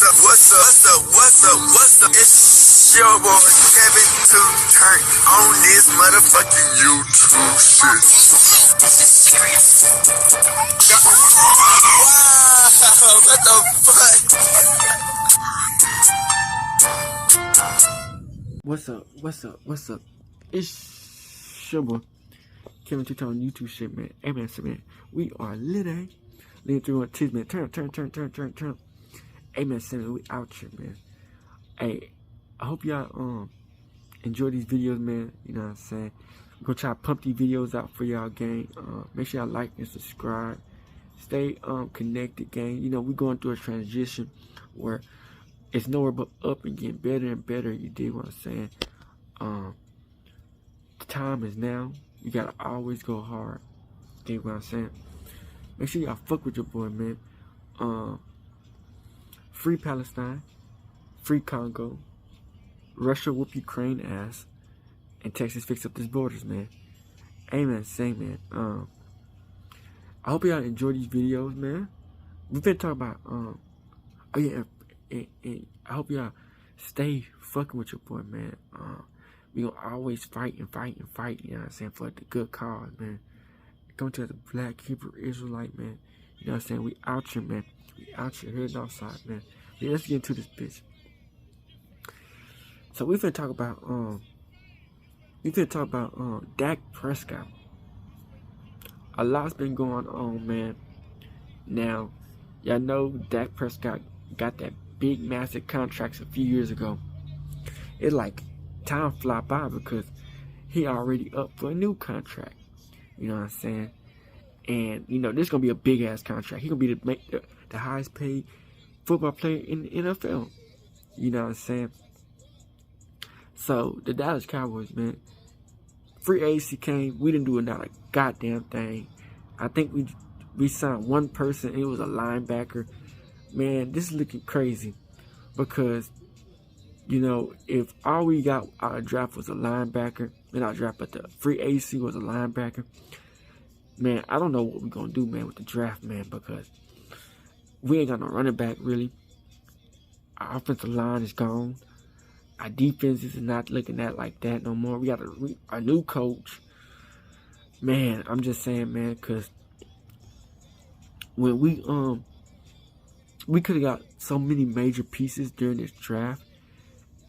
What's up? It's your boy Kevin to turn on this motherfucking YouTube shit. This is serious. Wow, what the fuck? What's up? It's your boy Kevin to turn on YouTube shit, man. Hey man, we are lit, eh? Lit through one tease, man. Turn. Hey man, we out here, man. Hey, I hope y'all enjoy these videos, man. You know what I'm saying? We're gonna try to pump these videos out for y'all, gang. Make sure y'all like and subscribe. Stay connected, gang. You know, we're going through a transition where it's nowhere but up and getting better and better. You dig what I'm saying? The time is now. You gotta always go hard. You dig what I'm saying? Make sure y'all fuck with your boy, man. Free Palestine, free Congo, Russia whoop Ukraine ass, and Texas fix up these borders, man. Amen. Man. I hope y'all enjoy these videos, man. We've been talking about oh yeah, and I hope y'all stay fucking with your boy, man. We gonna always fight, you know what I'm saying, for the good cause, man. Come to the Black Hebrew Israelite, man. You know what I'm saying? We out here, man. We out here heading outside, man. Yeah, let's get into this bitch. So we've been talking about Dak Prescott. A lot's been going on, man. Now, y'all know Dak Prescott got that big massive contracts a few years ago. It's like time fly by because he already up for a new contract. You know what I'm saying? And you know this is gonna be a big ass contract. He's gonna be the highest paid football player in the NFL. You know what I'm saying? So the Dallas Cowboys, man, free agency came. We didn't do not a goddamn thing. I think we signed one person. It was a linebacker. Man, this is looking crazy because you know if all we got out of draft was a linebacker, not draft, but the free agency was a linebacker. Man, I don't know what we're going to do, man, with the draft, man, because we ain't got no running back, really. Our offensive line is gone. Our defense is not looking at like that no more. We got a new coach. Man, I'm just saying, man, because when we could have got so many major pieces during this draft,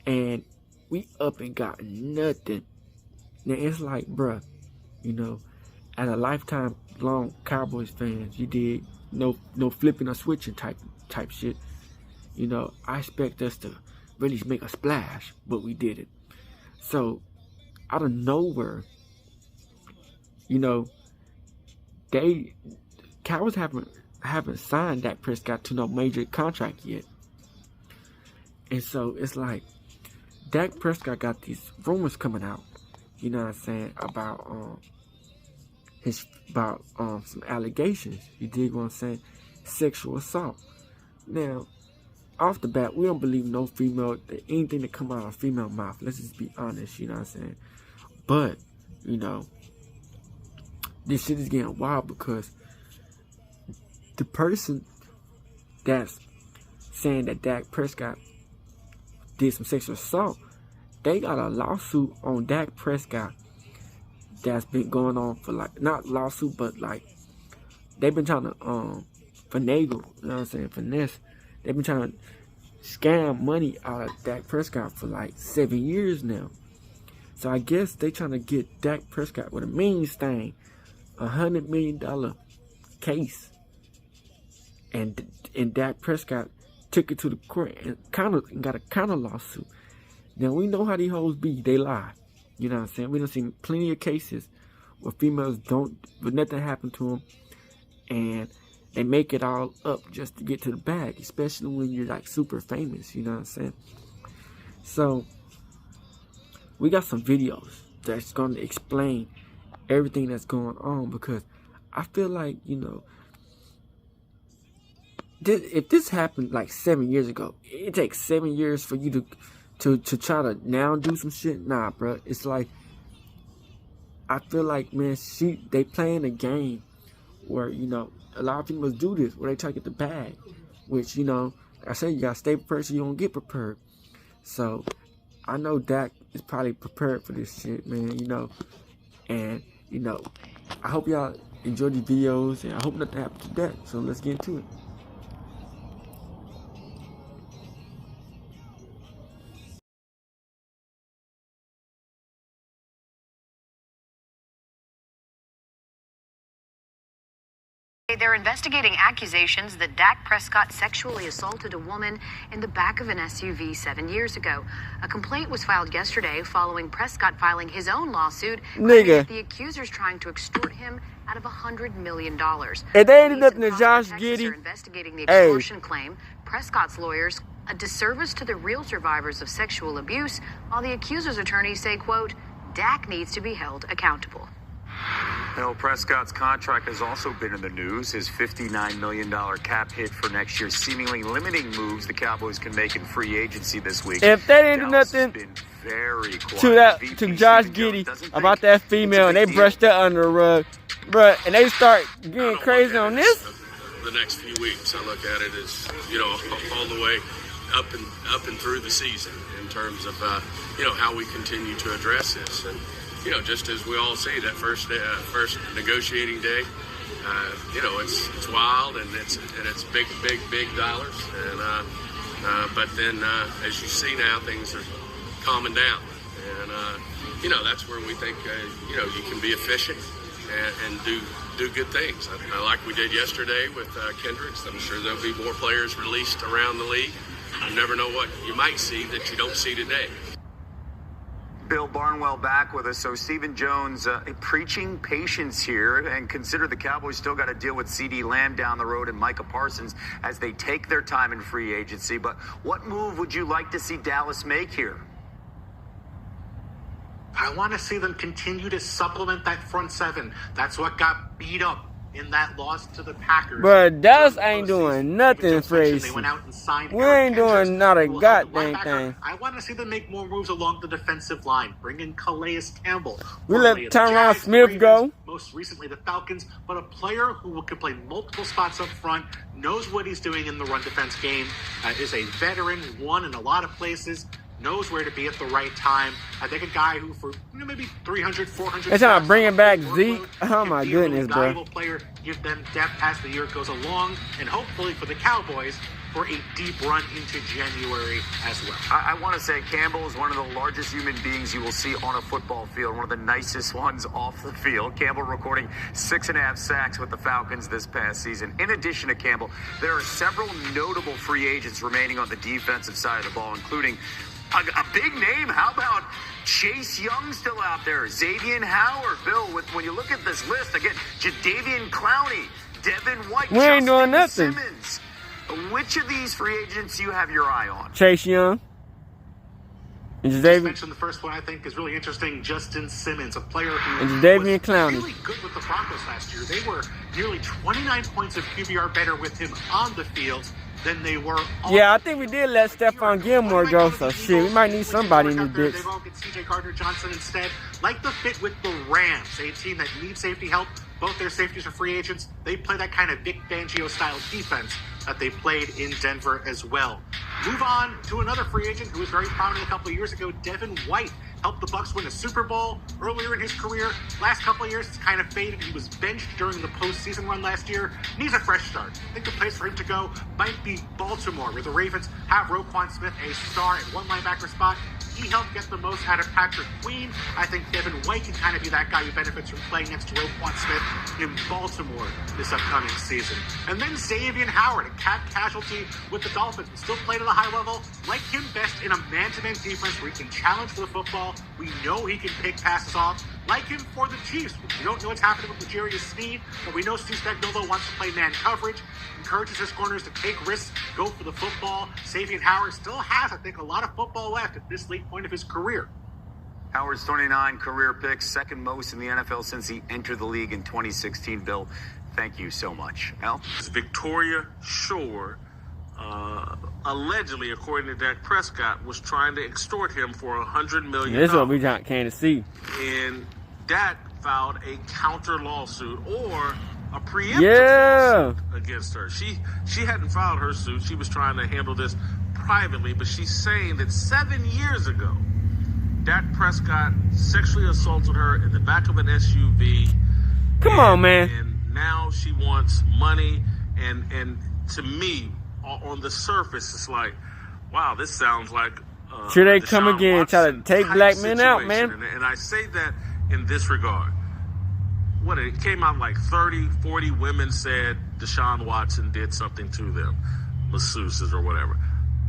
and we up and got nothing. Now, it's like, bruh, you know, as a lifetime long Cowboys fans, you did no flipping or switching type shit. You know, I expect us to really make a splash, but we did it. So out of nowhere, you know, Cowboys haven't signed Dak Prescott to no major contract yet. And so it's like Dak Prescott got these rumors coming out, you know what I'm saying, about some allegations. You dig what I'm saying? Sexual assault. Now, off the bat, we don't believe no female, anything that come out of a female mouth. Let's just be honest, you know what I'm saying? But, you know, this shit is getting wild because the person that's saying that Dak Prescott did some sexual assault, they got a lawsuit on Dak Prescott that's been going on for like, not lawsuit, but like they've been trying to finagle, you know what I'm saying, finesse. They've been trying to scam money out of Dak Prescott for like 7 years now. So I guess they trying to get Dak Prescott with a mean thing, $100 million case, and Dak Prescott took it to the court and got a counter lawsuit. Now we know how these hoes be, they lie. You know what I'm saying? We done seen plenty of cases where females but nothing happened to them, and they make it all up just to get to the bag, especially when you're like super famous, you know what I'm saying? So we got some videos that's going to explain everything that's going on, because I feel like, you know, if this happened like 7 years ago, it takes 7 years for you to try to now do some shit. Nah, bro. It's like, I feel like, man, they playing a game where, you know, a lot of females do this, where they try to get the bag, which, you know, I said, you gotta stay prepared so you don't get prepared. So I know Dak is probably prepared for this shit, man, you know. And, you know, I hope y'all enjoy these videos, and I hope nothing happens to Dak. So let's get into it. They're investigating accusations that Dak Prescott sexually assaulted a woman in the back of an SUV 7 years ago. A complaint was filed yesterday following Prescott filing his own lawsuit. Nigga. The accusers trying to extort him out of $100 million. If they ain't nothing to Josh Giddey, are investigating the extortion claim. Prescott's lawyers a disservice to the real survivors of sexual abuse, while the accusers' attorneys say, quote, Dak needs to be held accountable. Well, Prescott's contract has also been in the news. His $59 million cap hit for next year, seemingly limiting moves the Cowboys can make in free agency this week. If they didn't do nothing to Josh Giddey about that female, and they brushed that under the rug, bruh, and they start getting crazy on this. The next few weeks, I look at it as, you know, all the way up and through the season in terms of you know, how we continue to address this. And you know, just as we all say, that first negotiating day, you know, it's wild and it's big dollars. And but then as you see now, things are calming down, and you know, that's where we think you know, you can be efficient and do good things. Like we did yesterday with Kendricks. I'm sure there'll be more players released around the league. You never know what you might see that you don't see today. Bill Barnwell back with us. So Stephen Jones preaching patience here, and consider the Cowboys still got to deal with CeeDee Lamb down the road and Micah Parsons as they take their time in free agency. But what move would you like to see Dallas make here? I want to see them continue to supplement that front seven. That's what got beat up in that loss to the Packers. But Dallas ain't doing nothing for They went out and signed We ain't doing not a goddamn thing. I want to see them make more moves along the defensive line. Bring in Calais Campbell. We let Tyron Smith go. Most recently the Falcons, but a player who can play multiple spots up front, knows what he's doing in the run defense game, is a veteran, won in a lot of places, knows where to be at the right time. I think a guy who, for maybe 300, 400. They're trying to bring back Zeke. Oh my goodness, bro. Valuable player, give them depth as the year goes along, and hopefully for the Cowboys, for a deep run into January as well. I want to say Campbell is one of the largest human beings you will see on a football field, one of the nicest ones off the field. Campbell recording 6.5 sacks with the Falcons this past season. In addition to Campbell, there are several notable free agents remaining on the defensive side of the ball, including a big name. How about Chase Young still out there? Xavier Howard. Bill, when you look at this list, again, Jadeveon Clowney, Devin White, we ain't doing nothing. Simmons. Which of these free agents do you have your eye on? Chase Young. And Just mentioned the first one I think is really interesting, Justin Simmons, a player who and Jadeveon was Clowney. really good with the Broncos last year. They were nearly 29 points of QBR better with him on the field than they were on. Yeah, I think we did let Stephon Gilmore go, so shit, we might need somebody in this bitch. They won't get CJ Gardner-Johnson instead. Like the fit with the Rams, a team that needs safety help. Both their safeties are free agents. They play that kind of Vic Fangio-style defense that they played in Denver as well. Move on to another free agent who was very prominent a couple of years ago, Devin White. Helped the Bucs win a Super Bowl earlier in his career. Last couple of years, it's kind of faded. He was benched during the postseason run last year. Needs a fresh start. I think the place for him to go might be Baltimore, where the Ravens have Roquan Smith, a star at one linebacker spot. He helped get the most out of Patrick Queen. I think Devin White can kind of be that guy who benefits from playing next to Roquan Smith in Baltimore this upcoming season. And then Xavier Howard, a cap casualty with the Dolphins, but still played at a high level. Like him best in a man-to-man defense where he can challenge for the football. We know he can pick passes off. Like him for the Chiefs. We don't know what's happening with L'Jarius Sneed, but we know Steve Spagnuolo wants to play man coverage, encourages his corners to take risks, go for the football. Xavier Howard still has, I think, a lot of football left at this late point of his career. Howard's 29 career picks, second most in the NFL since he entered the league in 2016. Bill, thank you so much. Al? Victoria Shore, allegedly, according to Dak Prescott, was trying to extort him for $100 million. This is what we can't see. And Dak filed a counter lawsuit, or a preemptive lawsuit against her. She hadn't filed her suit. She was trying to handle this privately, but she's saying that 7 years ago, Dak Prescott sexually assaulted her in the back of an SUV. Come on, man. And now she wants money. And to me, on the surface, it's like, wow, this sounds like here they come again, try to take black men out, man. And I say that in this regard. What, it came out like 30, 40 women said Deshaun Watson did something to them, masseuses or whatever.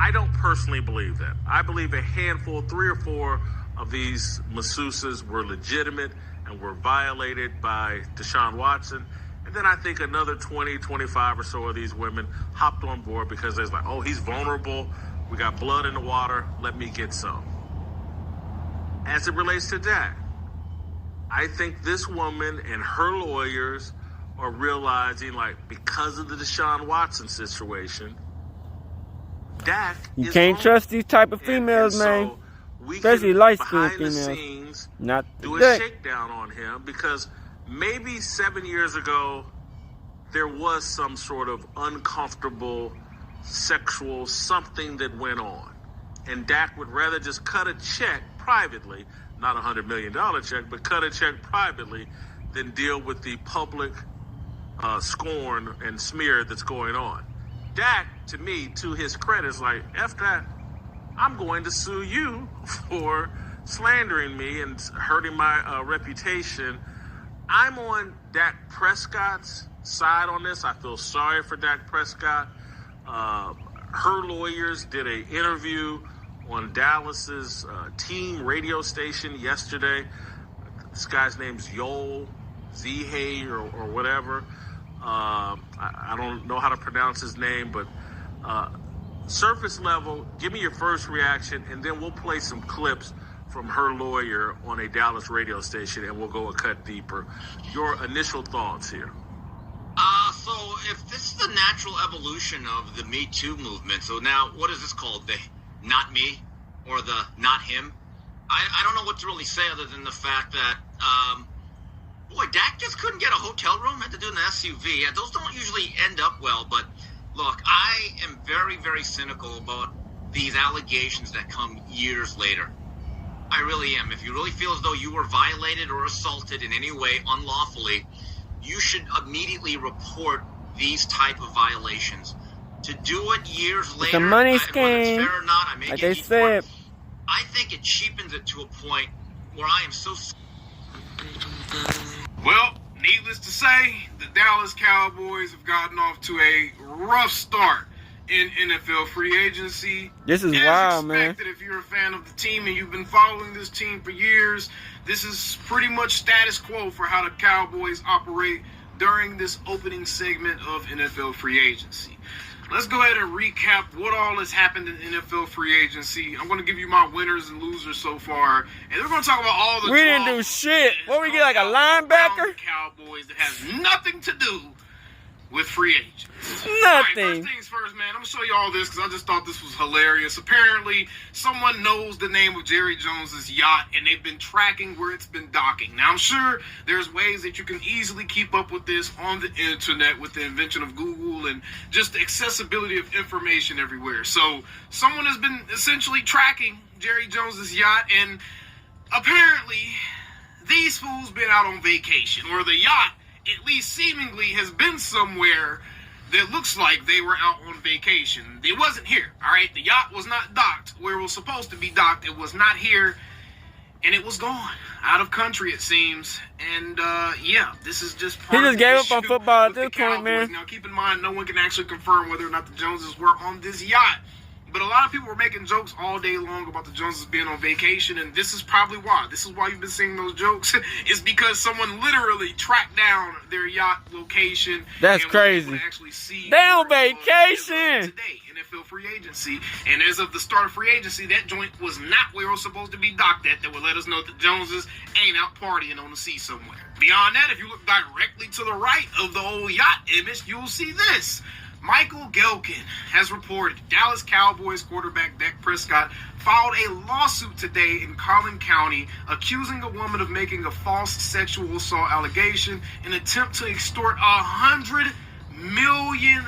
I don't personally believe that. I believe a handful, 3 or 4 of these masseuses were legitimate and were violated by Deshaun Watson. And then I think another 20, 25 or so of these women hopped on board because they're like, oh, he's vulnerable. We got blood in the water. Let me get some. As it relates to Dak, I think this woman and her lawyers are realizing, like, because of the Deshaun Watson situation, Dak you can't trust these type of females, man. Especially light-skinned females. Scenes, not do a shakedown on him, because maybe 7 years ago there was some sort of uncomfortable sexual something that went on, and Dak would rather just cut a check privately, not $100 million check, but cut a check privately, than deal with the public scorn and smear that's going on. Dak, to me, to his credit, is like, F that. I'm going to sue you for slandering me and hurting my reputation. I'm on Dak Prescott's side on this. I feel sorry for Dak Prescott. Her lawyers did an interview on Dallas's team radio station yesterday. This guy's name's Xual, Zhe or whatever. I don't know how to pronounce his name, but surface level, give me your first reaction, and then we'll play some clips from her lawyer on a Dallas radio station, and we'll go a cut deeper. Your initial thoughts here. So if this is the natural evolution of the Me Too movement, so now what is this called? The not me or the not him? I don't know what to really say other than the fact that, boy, Dak just couldn't get a hotel room, had to do an SUV. Yeah, those don't usually end up well, but look, I am very, very cynical about these allegations that come years later. I really am. If you really feel as though you were violated or assaulted in any way unlawfully, you should immediately report these type of violations. To do it years later, it's a money scheme, whether it's fair or not, I may like get they said. I think it cheapens it to a point where I am so... Well, needless to say, the Dallas Cowboys have gotten off to a rough start in NFL free agency. This is wild, man. If you're a fan of the team and you've been following this team for years, this is pretty much status quo for how the Cowboys operate during this opening segment of NFL free agency. Let's go ahead and recap what all has happened in NFL free agency. I'm going to give you my winners and losers so far, and we're going to talk about all the... We didn't do shit. What, we get like a linebacker? Cowboys that has nothing to do with free agents. Nothing. All right, first things first, man. I'm going to show you all this because I just thought this was hilarious. Apparently, someone knows the name of Jerry Jones's yacht, and they've been tracking where it's been docking. Now, I'm sure there's ways that you can easily keep up with this on the internet with the invention of Google and just the accessibility of information everywhere. So, someone has been essentially tracking Jerry Jones's yacht, and apparently, these fools been out on vacation, or the yacht, at least seemingly, has been somewhere that looks like they were out on vacation. It wasn't here, all right? The yacht was not docked where it was supposed to be docked. It was not here, and it was gone. Out of country, it seems. And, yeah, this is just part of the issue. He just gave up on football at this point, man. Now, keep in mind, no one can actually confirm whether or not the Joneses were on this yacht. But a lot of people were making jokes all day long about the Joneses being on vacation, and this is probably why. This is why you've been seeing those jokes. It's because someone literally tracked down their yacht location. That's crazy. They on vacation today, NFL free agency, and as of the start of free agency, that joint was not where it was supposed to be docked at. That would let us know that the Joneses ain't out partying on the sea somewhere. Beyond that, if you look directly to the right of the old yacht image, you'll see this. Michael Gehlken has reported Dallas Cowboys quarterback Dak Prescott filed a lawsuit today in Collin County accusing a woman of making a false sexual assault allegation in an attempt to extort $100 million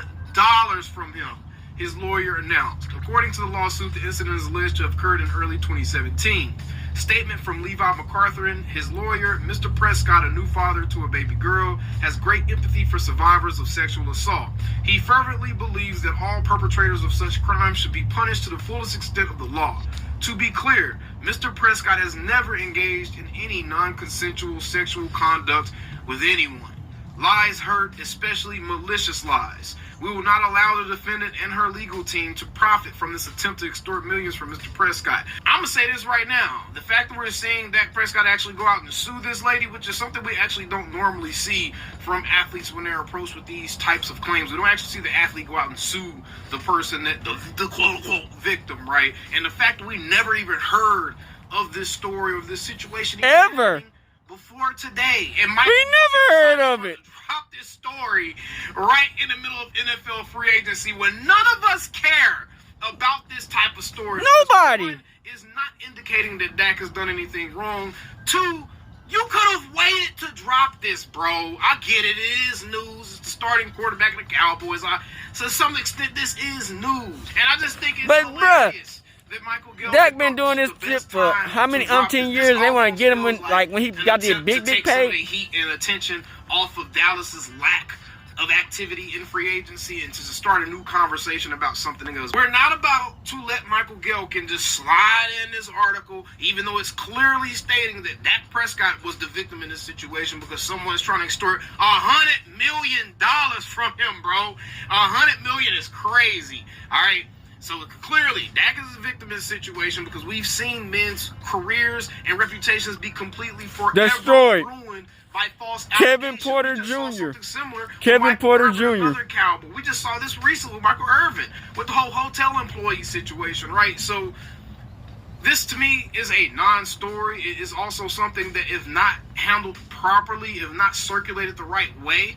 from him, his lawyer announced. According to the lawsuit, the incident is alleged to have occurred in early 2017. Statement from Levi McCarthy, his lawyer. Mr. Prescott, a new father to a baby girl, has great empathy for survivors of sexual assault. He fervently believes that all perpetrators of such crimes should be punished to the fullest extent of the law. To be clear, Mr. Prescott has never engaged in any non-consensual sexual conduct with anyone. Lies hurt, especially malicious lies. We will not allow the defendant and her legal team to profit from this attempt to extort millions from Mr. Prescott. I'm going to say this right now. The fact that we're seeing Dak Prescott actually go out and sue this lady, which is something we actually don't normally see from athletes when they're approached with these types of claims. We don't actually see the athlete go out and sue the person, that the quote-unquote victim, right? And the fact that we never even heard of this story, of this situation ever before today. And we never heard of it. Drop this story right in the middle of NFL free agency when none of us care about this type of story. Nobody. One, is not indicating that Dak has done anything wrong. Two, you could have waited to drop this, bro. I get it. It is news. It's the starting quarterback of the Cowboys. So to some extent, this is news. And I just think it's hilarious. Dak been doing this shit for how many umpteen years? They want to get him when he got the big pay. Heat and attention off of Dallas's lack of activity in free agency and to start a new conversation about something else. We're not about to let Michael Gehlken just slide in this article, even though it's clearly stating that Dak Prescott was the victim in this situation because someone's trying to extort $100 million from him, bro. $100 million is crazy. All right. So clearly, Dak is a victim in this situation because we've seen men's careers and reputations be completely forever destroyed ruined by false Kevin Porter Jr. Kevin Porter Jr. Cowboy. We just saw this recently with Michael Irvin with the whole hotel employee situation, right? So this to me is a non-story. It is also something that if not handled properly, if not circulated the right way,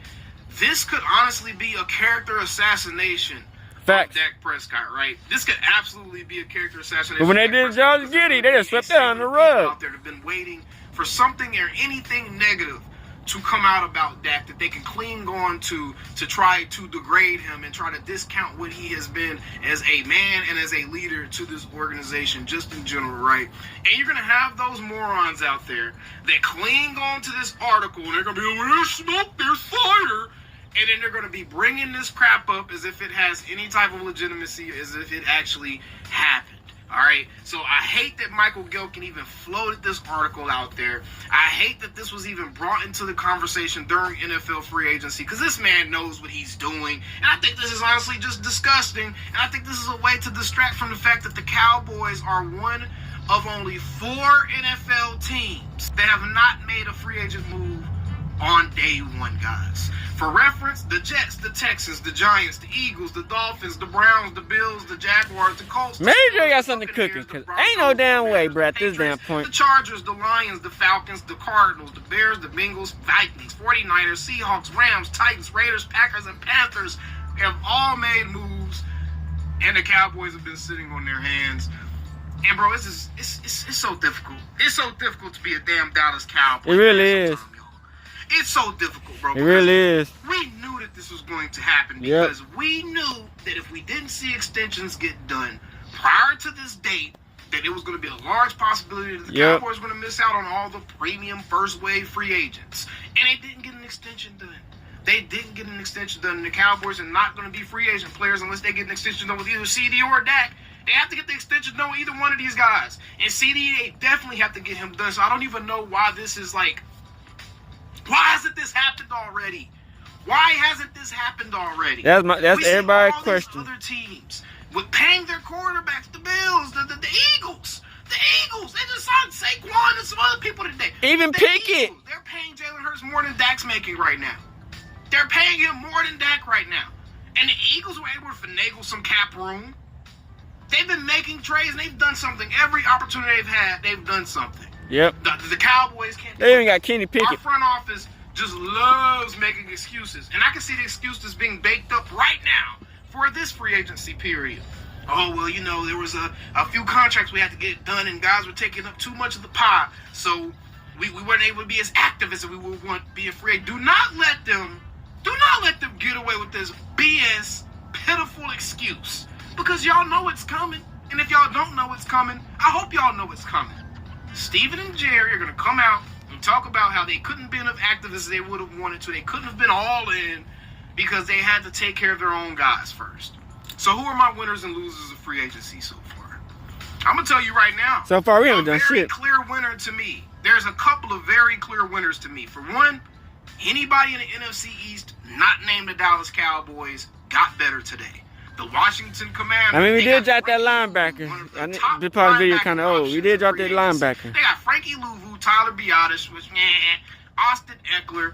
this could honestly be a character assassination. Facts. Dak Prescott, right? This could absolutely be a character assassination. But when they did Josh Giddey, they just swept that on the rug. Out there have been waiting for something or anything negative to come out about Dak that they can cling on to try to degrade him and try to discount what he has been as a man and as a leader to this organization just in general, right? And you're going to have those morons out there that cling on to this article and they're going to be like, there's smoke, there's fire. And then they're going to be bringing this crap up as if it has any type of legitimacy, as if it actually happened. All right? So I hate that Michael Gehlken even floated this article out there. I hate that this was even brought into the conversation during NFL free agency because this man knows what he's doing. And I think this is honestly just disgusting. And I think this is a way to distract from the fact that the Cowboys are one of only 4 NFL teams that have not made a free agent move on day one, guys. For reference, the Jets, the Texans, the Giants, the Eagles, the Dolphins, the Browns, the Bills, the Jaguars, the Colts. Maybe they got something cooking, because ain't no damn way, bro, at this damn point. The Chargers, the Lions, the Falcons, the Cardinals, the Bears, the Bengals, Vikings, 49ers, Seahawks, Rams, Titans, Raiders, Packers, and Panthers have all made moves, and the Cowboys have been sitting on their hands. And, bro, it's so difficult. It's so difficult to be a damn Dallas Cowboy. It really is. It's so difficult, bro. It really is. We knew that this was going to happen because we knew that if we didn't see extensions get done prior to this date, that it was going to be a large possibility that the Cowboys were going to miss out on all the premium first wave free agents. And they didn't get an extension done. They didn't get an extension done. And the Cowboys are not going to be free agent players unless they get an extension done with either CD or Dak. They have to get the extension done with either one of these guys. And CD, they definitely have to get him done. So I don't even know why this is like, why hasn't this happened already? Why hasn't this happened already? That's everybody's question. Other teams with paying their quarterbacks, the Bills, the Eagles. The Eagles, they just signed Saquon and some other people today. Even Pickett. They're paying Jalen Hurts more than Dak's making right now. They're paying him more than Dak right now. And the Eagles were able to finagle some cap room. They've been making trades and they've done something. Every opportunity they've had, they've done something. Yep. The Cowboys can't. They even got Kenny Pickett. Our front office just loves making excuses. And I can see the excuses being baked up right now for this free agency period. Oh, well, you know, there was a few contracts we had to get done, and guys were taking up too much of the pie, so we weren't able to be as active as we would want to be a free agent. Do not let them get away with this BS, pitiful excuse, because y'all know it's coming, and if y'all don't know it's coming, I hope y'all know it's coming. Steven and Jerry are going to come out and talk about how they couldn't be enough active as they would have wanted to. They couldn't have been all in because they had to take care of their own guys first. So who are my winners and losers of free agency so far? I'm going to tell you right now. So far, we haven't done very shit. Clear winner to me. There's a couple of very clear winners to me. For one, anybody in the NFC East not named the Dallas Cowboys got better today. The Washington Commanders. I mean, we did drop that linebacker. This part of the video kind of old. We did drop that linebacker. They got Frankie Louvu, Tyler Biadasz, Austin Eckler,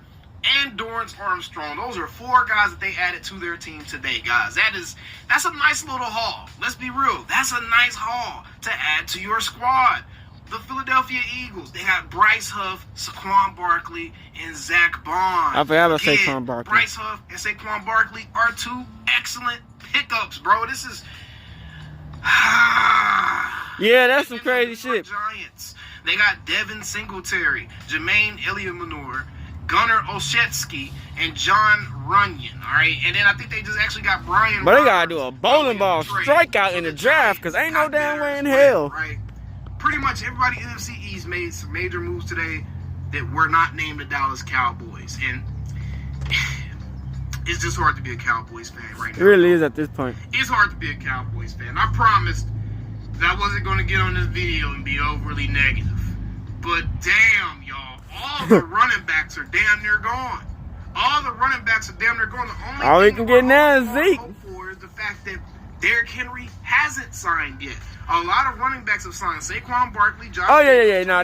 and Dorrance Armstrong. Those are 4 guys that they added to their team today, guys. That's a nice little haul. Let's be real. That's a nice haul to add to your squad. The Philadelphia Eagles, they got Bryce Huff, Saquon Barkley, and Zach Bond. I forgot about Saquon Barkley. Bryce Huff and Saquon Barkley are 2 excellent pickups, bro. This is... yeah, that's some crazy shit. Giants. They got Devin Singletary, Jermaine Eliamanor, Gunnar Olszewski, and John Runyon. All right, and then I think they just actually got Brian. But they gotta do a bowling ball strikeout in the draft, because ain't no damn way in hell. Right. Pretty much everybody in the NFC East made some major moves today that were not named the Dallas Cowboys, and it's just hard to be a Cowboys fan right now. It really is at this point. It's hard to be a Cowboys fan. I promised that I wasn't going to get on this video and be overly negative. But damn, y'all, all the running backs are damn near gone. All the running backs are damn near gone. The only all we thing can get now is Zeke. For is the fact that Derrick Henry hasn't signed yet. A lot of running backs have signed. Saquon Barkley, Josh. Oh yeah. No.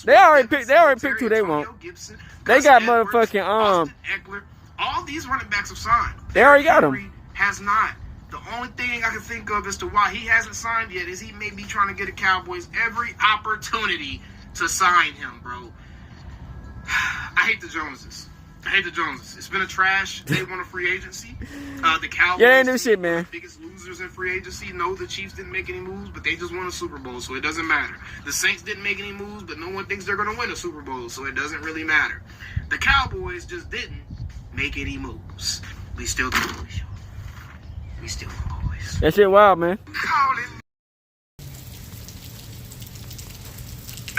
They already picked who they want. Gibson, They got Edwards, motherfucking Austin Eckler. All these running backs have signed. They already got Henry him. Has not. The only thing I can think of as to why he hasn't signed yet is he may be trying to get the Cowboys every opportunity to sign him, bro. I hate the Joneses. It's been a trash day one of free agency. The Cowboys, yeah, ain't no shit, man. Biggest losers in free agency. No, the Chiefs didn't make any moves, but they just won a Super Bowl, so it doesn't matter. The Saints didn't make any moves, but no one thinks they're going to win a Super Bowl, so it doesn't really matter. The Cowboys just didn't make any moves. We still the boys. We still the boys. That shit wild, man.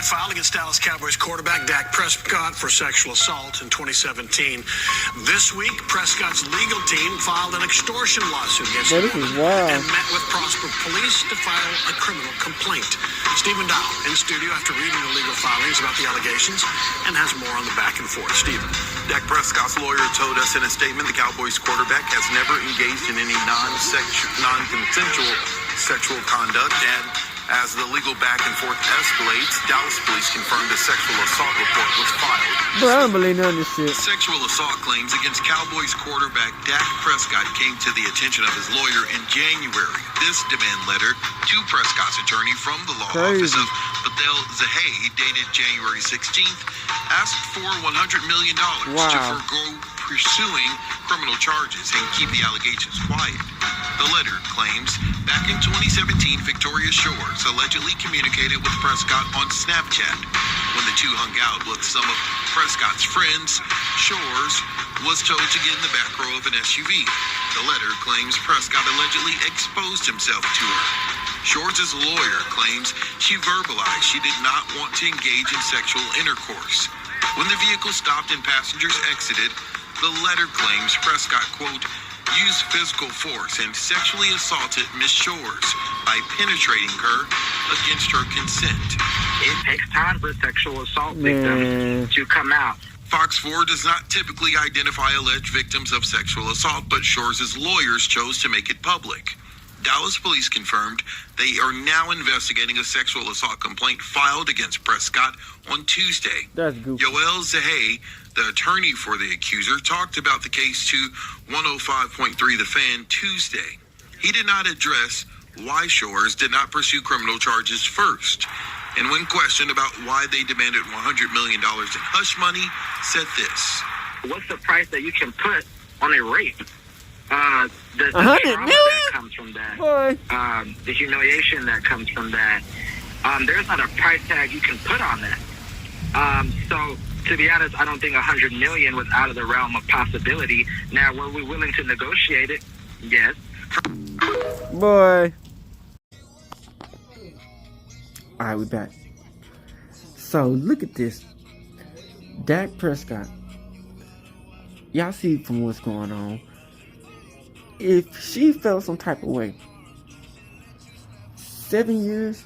Filed against Dallas Cowboys quarterback Dak Prescott for sexual assault in 2017. This week, Prescott's legal team filed an extortion lawsuit against him and met with Prosper Police to file a criminal complaint. Stephen Dow in studio after reading the legal filings about the allegations and has more on the back and forth. Stephen. Dak Prescott's lawyer told us in a statement the Cowboys quarterback has never engaged in any non-consensual sexual conduct, and as the legal back and forth escalates, Dallas police confirmed a sexual assault report was filed. Bro, I don't believe none of this shit. Sexual assault claims against Cowboys quarterback Dak Prescott came to the attention of his lawyer in January. This demand letter to Prescott's attorney from the law office of Patel Zahay, dated January 16th, asked for $100 million to forgo pursuing criminal charges and keep the allegations quiet. The letter claims back in 2017, Victoria Shores allegedly communicated with Prescott on Snapchat. When the two hung out with some of Prescott's friends, Shores was told to get in the back row of an SUV. The letter claims Prescott allegedly exposed himself to her. Shores' lawyer claims she verbalized she did not want to engage in sexual intercourse. When the vehicle stopped and passengers exited, the letter claims Prescott, quote, used physical force and sexually assaulted Miss Shores by penetrating her against her consent. It takes time for sexual assault victims to come out. Fox 4 does not typically identify alleged victims of sexual assault, but Shores' lawyers chose to make it public. Dallas police confirmed they are now investigating a sexual assault complaint filed against Prescott on Tuesday. That's goofy. Yoel Zahay, the attorney for the accuser, talked about the case to 105.3 The Fan Tuesday. He did not address why Shores did not pursue criminal charges first. And when questioned about why they demanded $100 million in hush money, said this. What's the price that you can put on a rape? The 100 trauma million? that comes from that, Boy. the humiliation that comes from that, there's not a price tag you can put on that. So, to be honest, I don't think 100 million was out of the realm of possibility. Now, were we willing to negotiate it? Yes. Boy. Alright, we back. So, look at this. Dak Prescott. Y'all see from what's going on. If she felt some type of way, 7 years,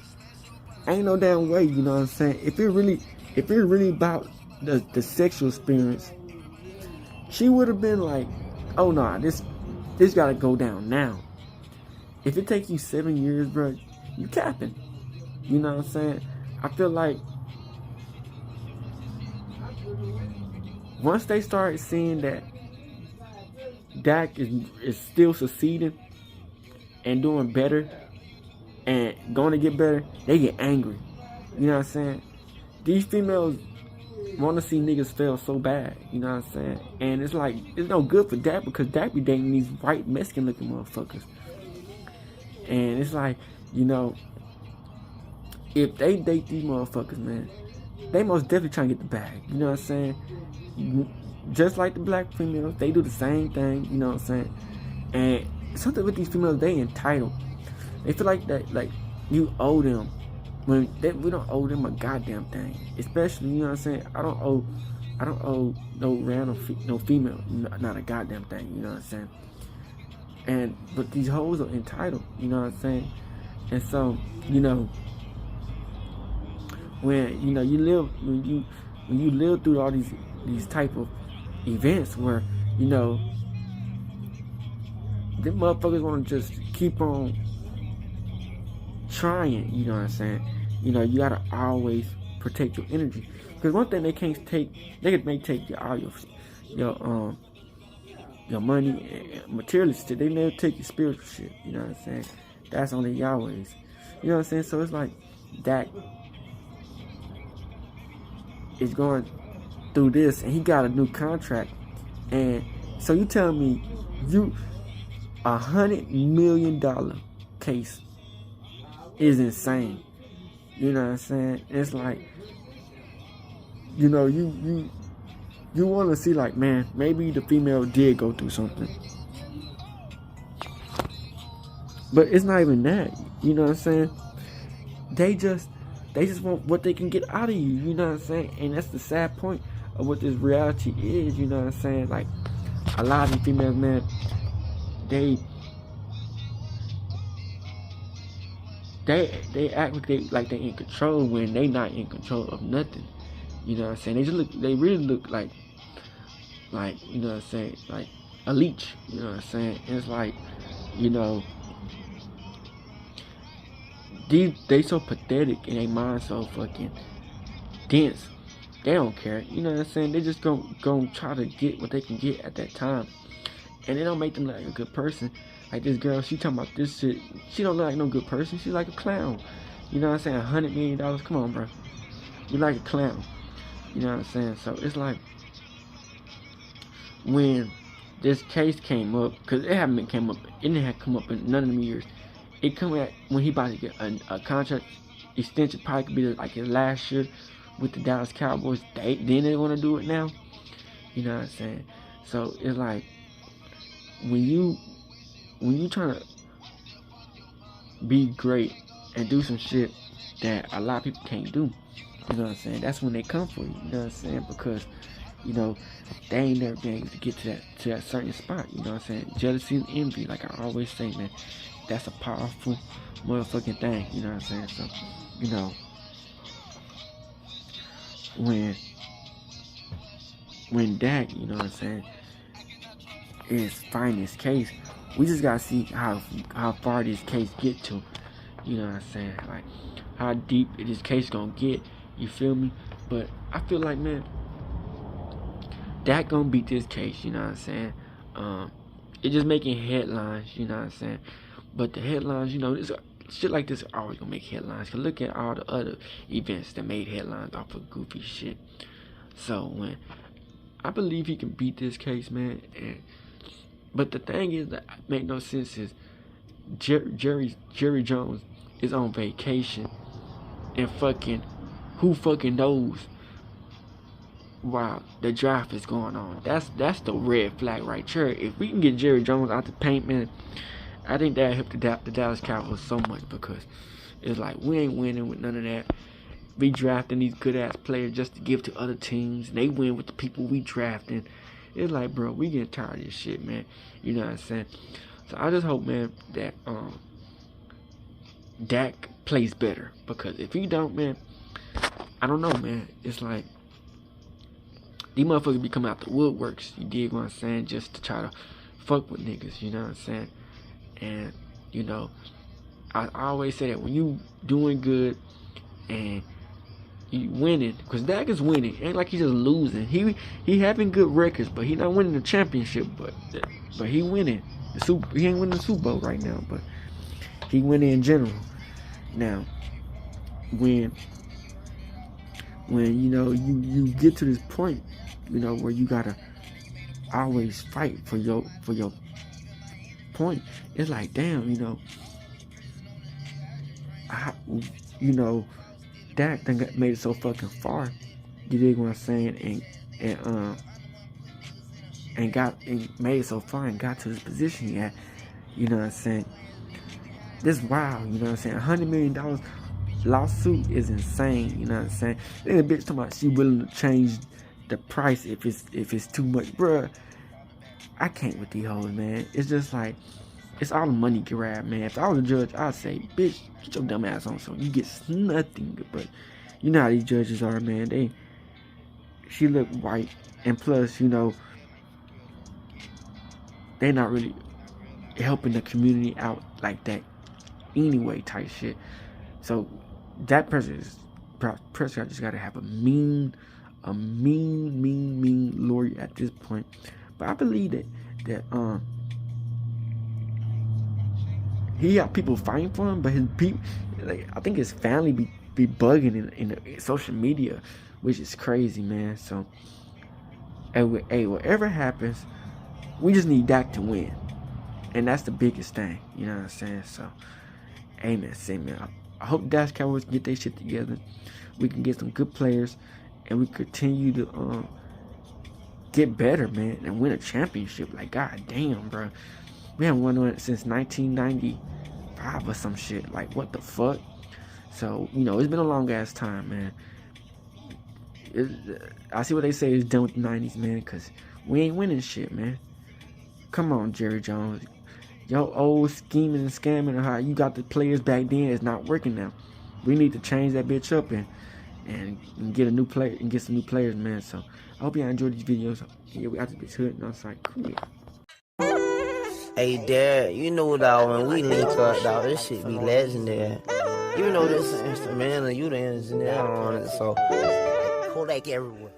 ain't no damn way, you know what I'm saying? If it really about the sexual experience, she would have been like, oh no, this gotta go down now. If it takes you 7 years, bro, you capping. You know what I'm saying? I feel like once they started seeing that Dak is still succeeding and doing better and going to get better, they get angry. You know what I'm saying? These females want to see niggas fail so bad. You know what I'm saying? And it's like, it's no good for Dak because Dak be dating these white Mexican looking motherfuckers. And it's like, you know, if they date these motherfuckers, man, they most definitely trying to get the bag. You know what I'm saying? Just like the black females, they do the same thing. You know what I'm saying? And something with these females, they entitled. They feel like that, like you owe them. When we don't owe them a goddamn thing. Especially, you know what I'm saying? I don't owe no random no female, not a goddamn thing. You know what I'm saying? But these hoes are entitled. You know what I'm saying? And so, you know, when you live through all these type of events where, you know, them motherfuckers want to just keep on trying, you know what I'm saying? You know, you gotta always protect your energy. Because one thing they can't take, they may take all your money and materialistic. They never take your spiritual shit. You know what I'm saying? That's only Yahweh's. You know what I'm saying? So it's like Dak is going through this, and he got a new contract. And so you tell me, $100 million case is insane. You know what I'm saying? It's like, you know, you want to see like, man, maybe the female did go through something, but it's not even that. You know what I'm saying? They just want what they can get out of you. You know what I'm saying? And that's the sad point of what this reality is. You know what I'm saying? Like, a lot of these females, man, they act like they in control when they not in control of nothing. You know what I'm saying? They really look like, you know what I'm saying, like a leech. You know what I'm saying? And it's like, you know, they so pathetic and their mind so fucking dense. They don't care. You know what I'm saying? They just gonna try to get what they can get at that time, and it don't make them look like a good person. Like this girl, she talking about this shit. She don't look like no good person. She's like a clown. You know what I'm saying? $100 million. Come on, bro. You like a clown. You know what I'm saying? So it's like, when this case came up, because it hadn't came up. It didn't have come up in none of them years. It come at when he about to get a contract extension. Probably could be like his last year with the Dallas Cowboys. Then they want to do it now. You know what I'm saying? So it's like, when you trying to be great and do some shit that a lot of people can't do, you know what I'm saying? That's when they come for you. You know what I'm saying? Because, you know, they ain't never been able to get to that certain spot. You know what I'm saying? Jealousy and envy, like I always say, man, that's a powerful motherfucking thing. You know what I'm saying? So, you know, when Dak, you know what I'm saying, is fighting this case, we just gotta see how far this case get to. You know what I'm saying? Like, how deep this case gonna get. You feel me? But I feel like, man, Dak gonna beat this case. You know what I'm saying? It just making headlines. You know what I'm saying? But the headlines, you know, shit like this are always gonna make headlines. Cause look at all the other events that made headlines off of goofy shit. So when I believe he can beat this case, man, and But the thing is that make no sense is Jerry Jones is on vacation, and who fucking knows while the draft is going on. That's the red flag right there. If we can get Jerry Jones out the paint, man, I think that helped the Dallas Cowboys so much, because it's like we ain't winning with none of that. We drafting these good ass players just to give to other teams, and they win with the people we drafting. It's like, bro, we getting tired of this shit, man. You know what I'm saying? So I just hope, man, that Dak plays better, because if he don't, man, I don't know, man. It's like these motherfuckers be coming out the woodworks, you dig what I'm saying, just to try to fuck with niggas, you know what I'm saying? And, you know, I always say that when you doing good and you winning, because Dak is winning, ain't like he's just losing. He having good records, but he not winning the championship, but he winning. He ain't winning the Super Bowl right now, but he winning in general. Now, when you know you get to this point, you know, where you gotta always fight for your point, it's like, damn, you know, Dak done made it so fucking far. You dig what I'm saying? And made it so far and got to this position he had. You know what I'm saying? This wild, you know what I'm saying? $100 million lawsuit is insane, you know what I'm saying? Then the bitch talking about she willing to change the price if it's too much. Bruh, I can't with these hoes, man. It's just like, it's all a money grab, man. If I was a judge, I'd say, bitch, get your dumb ass on, so you get nothing. But you know how these judges are, man. She look white, and plus, you know, they not really helping the community out like that anyway, type shit. So that Prescott just gotta have a mean lawyer at this point. But I believe that he got people fighting for him, but his people, like, I think his family be bugging in social media, which is crazy, man. So hey, whatever happens, we just need Dak to win, and that's the biggest thing, you know what I'm saying? So, hey, man, I hope Dallas Cowboys can get their shit together. We can get some good players, and we continue to get better, man, and win a championship. Like, god damn, bro, we haven't won one since 1995 or some shit. Like, what the fuck? So, you know, it's been a long ass time, man. I see what they say is done with the 90s, man, because we ain't winning shit, man. Come on, Jerry Jones. Your old scheming and scamming of how you got the players back then is not working now. We need to change that bitch up and get a new player and get some new players, man. So I hope y'all enjoyed these videos. Yeah, we out this bitch hood, and I was like, cool. Hey, Dad, you know, dog, when we link up, dog, this shit be legendary. You know this instrumental, you the engineer on it, so Kodak everywhere.